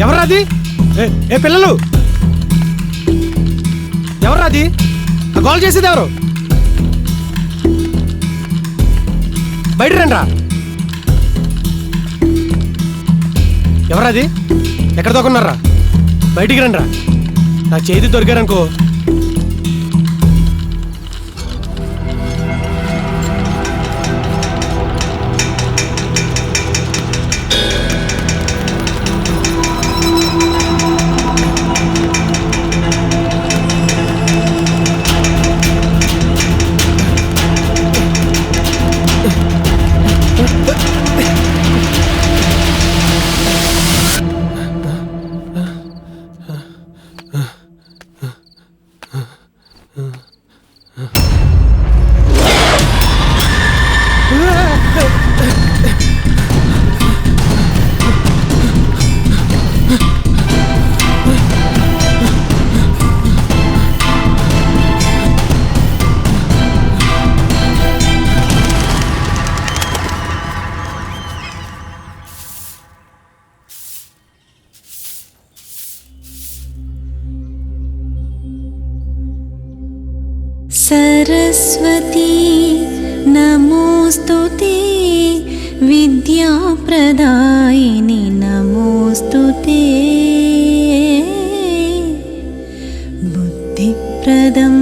ఎవరాది? ఏ పిల్లలు, ఎవరాది? కాల్ చేసేది ఎవరు? బయట రండ్రా. ఎవరాది? ఎక్కడ దొక్కున్నారా? బయటికి రండ్రా. నా చేతి దొరికారనుకో. सरस्वती नमोस्तुते, विद्याप्रदायिनि नमोस्तुते, बुद्धिप्रदं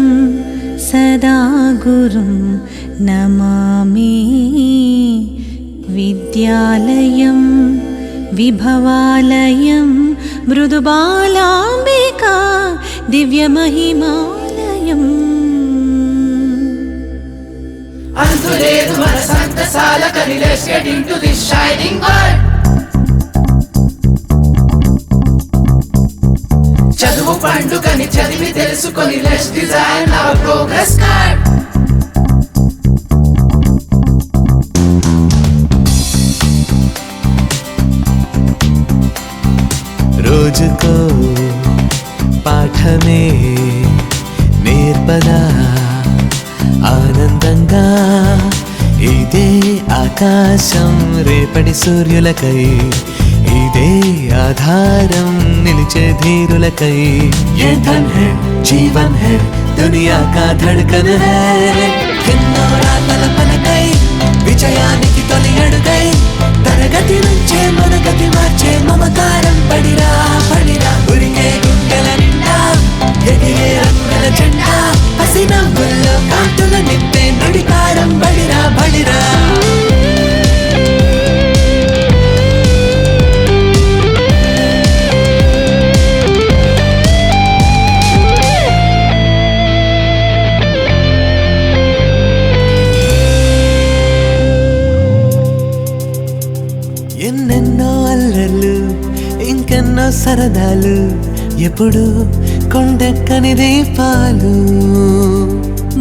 सदा गुरुं नमामि, विद्यालयं विभवालयं मृदुबालाम्बिका दिव्यमहिमालयम्. అంతులేదు మన సంతసాలకని, let's get into this shining world. చదువు పండుగని చదివి తెలుసుకొని, let's design our progress card. రోజుకో పాఠమే నేర్పదా ఆనందంగా, ఇదే ఆకాశం రేపటి సూర్యులకై, ఇదే ఆధారం నిలిచే ధీరులకై. ये धन है जीवन है दुनिया का धड़कन है, ఎన్నో రాతల పలకై విజయానికి తొలి అడుగై, తరగతి నుంచే మనగతి మార్చే మమకారం పడిరా పడిరా. ఉరికే గుండెల నిండా ఎగిరే రంగుల జెండా, పసి నవ్వుల్లో కాంతుల నింపే నడికారం బడిరా బడిరా. ఎన్నెన్నో అల్లర్లు ఇంకెన్నో సరదాలు, ఎప్పుడు కొండెక్కని దీపాలు.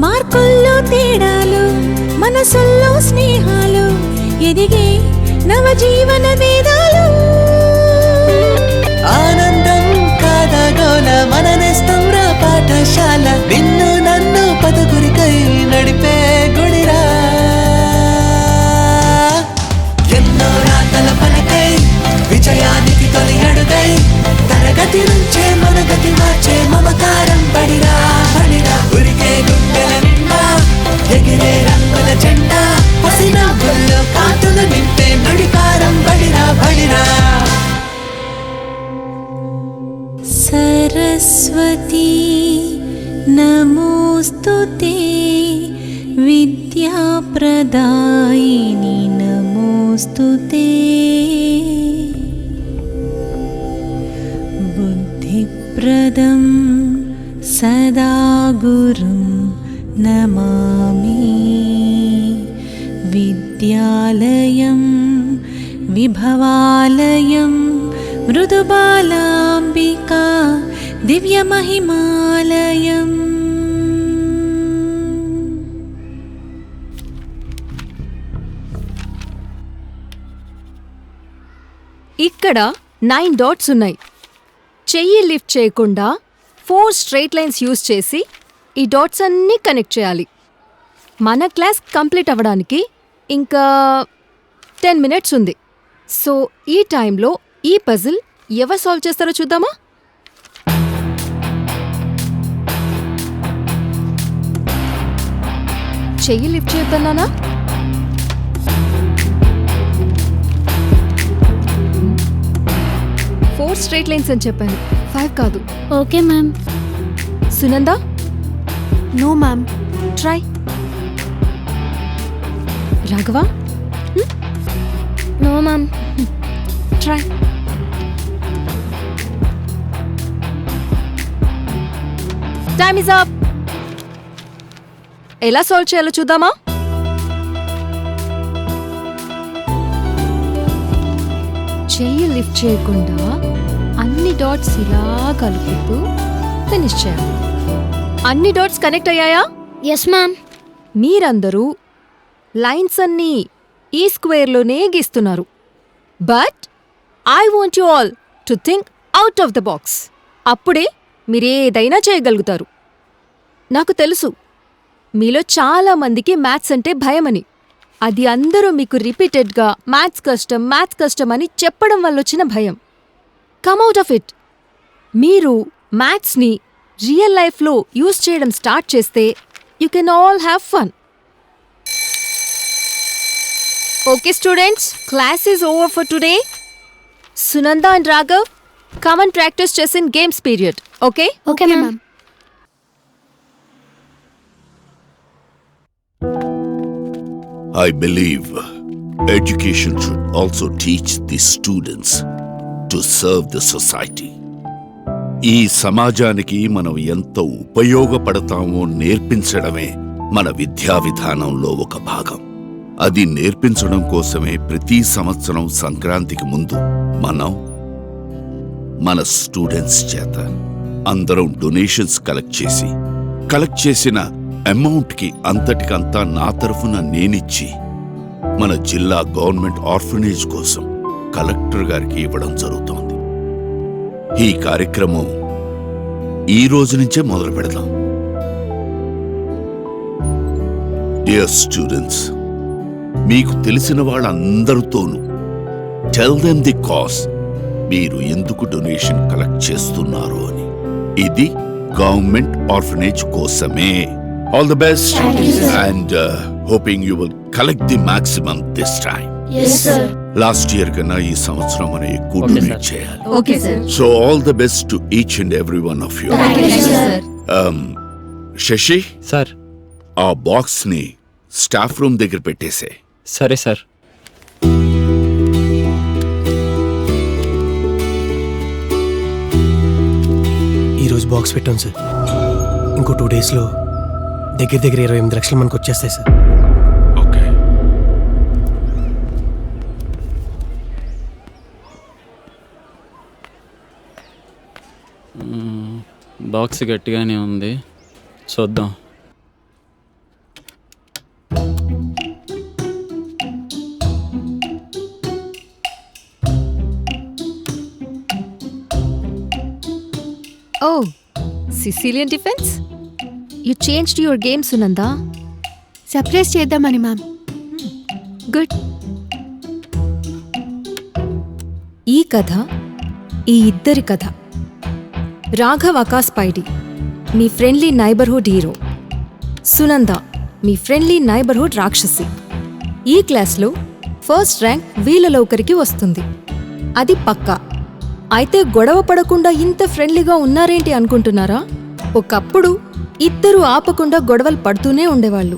మార్కుల్లో తేడాలు మనసుల్లో స్నేహాలు, ఎదిగే నవజీవన వేదాలు. ఆనందం కాదాగోల మన నేస్తం రా పాఠశాల, నిన్ను నన్ను పదుగురికై నడిపే గుడిరా. ఎన్నో రాతల పలకై విజయానికి తొలి అడుగై, తరగతి నుంచే మనగతి మార్చే మమకారం బడిరా బడిరా. ఉరికే గుండెల నిండా ఎగిరే రంగుల జెండా, పసి నవ్వుల్లో కాంతుల నింపే నడికారం బడిరా బడిరా. सरस्वती नमोस्तुते, विद्याप्रदायिनि नमोऽस्तुते बुद्धिप्रदं सदा गुरुं नमामि विद्यालयं विभवालयं मृदुबालाम्बिका दिव्यमहिमालयम् ఇక్కడ 9 డాట్స్ ఉన్నాయి. చెయ్యి లిఫ్ట్ చేయకుండా 4 స్ట్రెయిట్ లైన్స్ యూజ్ చేసి ఈ డాట్స్ అన్నీ కనెక్ట్ చేయాలి. మన క్లాస్ కంప్లీట్ అవ్వడానికి ఇంకా 10 మినిట్స్ ఉంది. సో ఈ టైంలో ఈ పజిల్ ఎవరు సాల్వ్ చేస్తారో చూద్దామా? చెయ్యి లిఫ్ట్ చేయొద్దన్నానా? ఫోర్ స్ట్రెయిట్ లైన్స్ అని చెప్పాను, 5 కాదు. Okay ma'am. Sunanda, no ma'am. Try. Raghava, no ma'am. Try. Time is up. ఎలా సాల్వ్ చేయాలో చూద్దామా? చెయ్యి లిఫ్ట్ చేయకుండా అన్ని డాట్స్ ఇలా కలుపుతూ ఫినిష్ చేయాలి. అన్ని డాట్స్ కనెక్ట్ అయ్యాయా? Yes ma'am. మీరందరూ లైన్స్ అన్నీ ఈ స్క్వేర్లోనే గీస్తున్నారు. But I want you all to think out of the box. అప్పుడే మీరేదైనా చేయగలుగుతారు. నాకు తెలుసు మీలో చాలా మందికి మ్యాథ్స్ అంటే భయమని. అది అందరూ మీకు రిపీటెడ్గా మ్యాథ్స్ కష్టం అని చెప్పడం వల్ల వచ్చిన భయం. Come out of it. మీరు మ్యాథ్స్ని రియల్ లైఫ్లో యూజ్ చేయడం స్టార్ట్ చేస్తే you can all have fun. Okay students, class is over for today. Sunanda and Raghav, come and practice chess in games period, okay? Okay ma'am. I believe education should also teach the students to serve the society. ఈ సమాజానికి మనం ఎంత ఉపయోగపడతామో నేర్పించడమే మన విద్యా విధానంలో ఒక భాగం. అది నేర్పించడం కోసమే ప్రతి సంవత్సరం సంక్రాంతికి ముందు మనం మన స్టూడెంట్స్ చేత అందరం డొనేషన్స్ కలెక్ట్ చేసిన అమౌంట్కి అంతటికంతా నా తరఫున నేనిచ్చి మన జిల్లా గవర్నమెంట్ ఆర్ఫనేజ్ కోసం కలెక్టర్ గారికి ఇవ్వడం జరుగుతోంది. ఈ కార్యక్రమం ఈ రోజు నుంచే మొదలు పెడదాం. డియర్ స్టూడెంట్స్, మీకు తెలిసిన వాళ్ళందరితోనూ టెల్ దెమ్ ది కాజ్, మీరు ఎందుకు డొనేషన్ కలెక్ట్ చేస్తున్నారు అని. ఇది గవర్నమెంట్ ఆర్ఫనేజ్ కోసమే. All the best and hoping you will collect the maximum this time. Yes sir. Last year కన్నా ఈ సంవత్సరం మనం ఎక్కువ డొనేట్ చేయాలి. Okay sir. So all the best to each and every one of you. Thank you sir. Shashi, sir. ఆ box ని staff room దగ్గర పెట్టేసే. సరే సార్. ఈరోజు బాక్స్ పెట్టాం సార్. ఇంకో 2 డేస్లో దగ్గర 28 లక్షలు మనకు వచ్చేస్తాయి సార్. ఓకే. బాక్స్ గట్టిగానే ఉంది, చూద్దాం. Oh, Sicilian defense? You changed your game, Sunanda. Surprise చేద్దామని మ్యామ్. Good. ఈ కథ ఈ ఇద్దరి కథ. రాఘవ్ ఆకాశ్ పైడి, మీ ఫ్రెండ్లీ నైబర్హుడ్ హీరో. సునంద, మీ ఫ్రెండ్లీ నైబర్హుడ్ రాక్షసి. ఈ క్లాస్లో ఫస్ట్ ర్యాంక్ వీళ్ళలో ఒకరికి వస్తుంది, అది పక్కా. అయితే గొడవ పడకుండా ఇంత ఫ్రెండ్లీగా ఉన్నారేంటి అనుకుంటున్నారా? ఒకప్పుడు ఇద్దరు ఆపకుండా గొడవలు పడుతూనే ఉండేవాళ్ళు.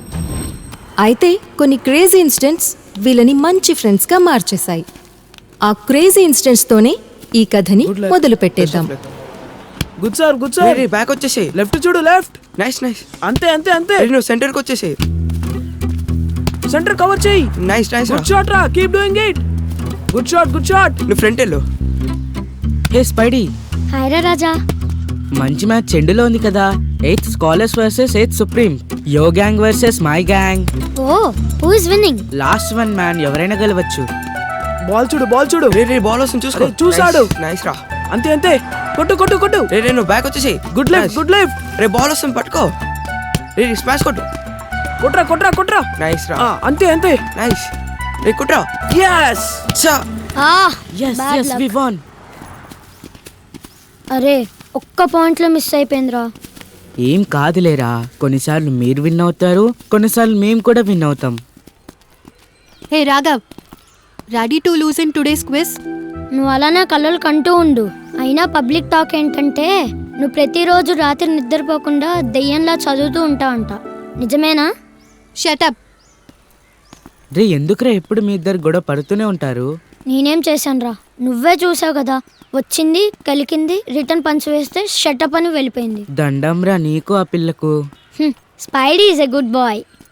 అయితే కొన్ని క్రేజీ ఇన్సిడెంట్స్ వీళ్ళని మంచి ఫ్రెండ్స్గా మార్చేశాయి. ఆ క్రేజీ ఇన్సిడెంట్స్తోనే ఈ కథని మొదలు పెట్టేద్దాం. Good sir good sir. Back వచ్చేసి లెఫ్ట్ చూడు, లెఫ్ట్. Nice nice. అంతే అంతే అంతే. నువ్వు సెంటర్కి వచ్చేసి సెంటర్ కవర్ చేయి. Nice nice. గుడ్ షాట్ రా, keep doing it. Good shot good shot. నువ్వు ఫ్రంట్ వెళ్ళు. హే స్పైడీ, హాయ్ రా రాజా. మంచి మ్యాచ్ చెండులో ఉంది కదా. 8th scholars versus 8th supreme. Yo gang versus my gang. Oh who is winning? Last one man, ఎవరైనా గెలవచ్చు. Ball చూడు, బాల్ చూడు. రే బాల్ వస్తుంది చూసుకో. అరే, చూసాడు. నైస్ రా. అంతే అంతే. కొట్టు కొట్టు కొట్టు. రే నువ్వు బ్యాక్ వచ్చేసి. Good left good left. రే బాల్ వస్తుంది పట్టుకో. రే స్మాష్ కొట్టు. కొట్రా కొట్రా కొట్రా. నైస్ రా. అంతే అంతే. నైస్. రే కుట్రా. yes. చా. yes yes we won. అరే ఒక్క పాయింట్లో మిస్ అయిపోయిందిరా. ఏం కాదులేరా, కొన్నిసార్లు మీరు విన్ అవుతారు, కొన్నిసార్లు మేము కూడా విన్ అవుతాం. Hey Raghav, ready to lose in today's quiz? నువ్వు అలానే కలలు కంటూ ఉండు. అయినా పబ్లిక్ టాక్ ఏంటంటే నువ్వు ప్రతిరోజు రాత్రి నిద్రపోకుండా దెయ్యంలా చదువుతూ ఉంటావంట. నిజమేనా? షటప్. రే ఎందుకురా ఎప్పుడు మీ ఇద్దరు గొడవ పడుతూనే ఉంటారు? నేనేం చేశానురా, నువ్వే చూసావు కదా. వచ్చింది, కలికింది, రిటర్న్ పంచ్ వేస్తే షటప్ అని వెళ్ళిపోయింది. దండం రా నీకు ఆ పిల్లకు. Spidey is a good bye.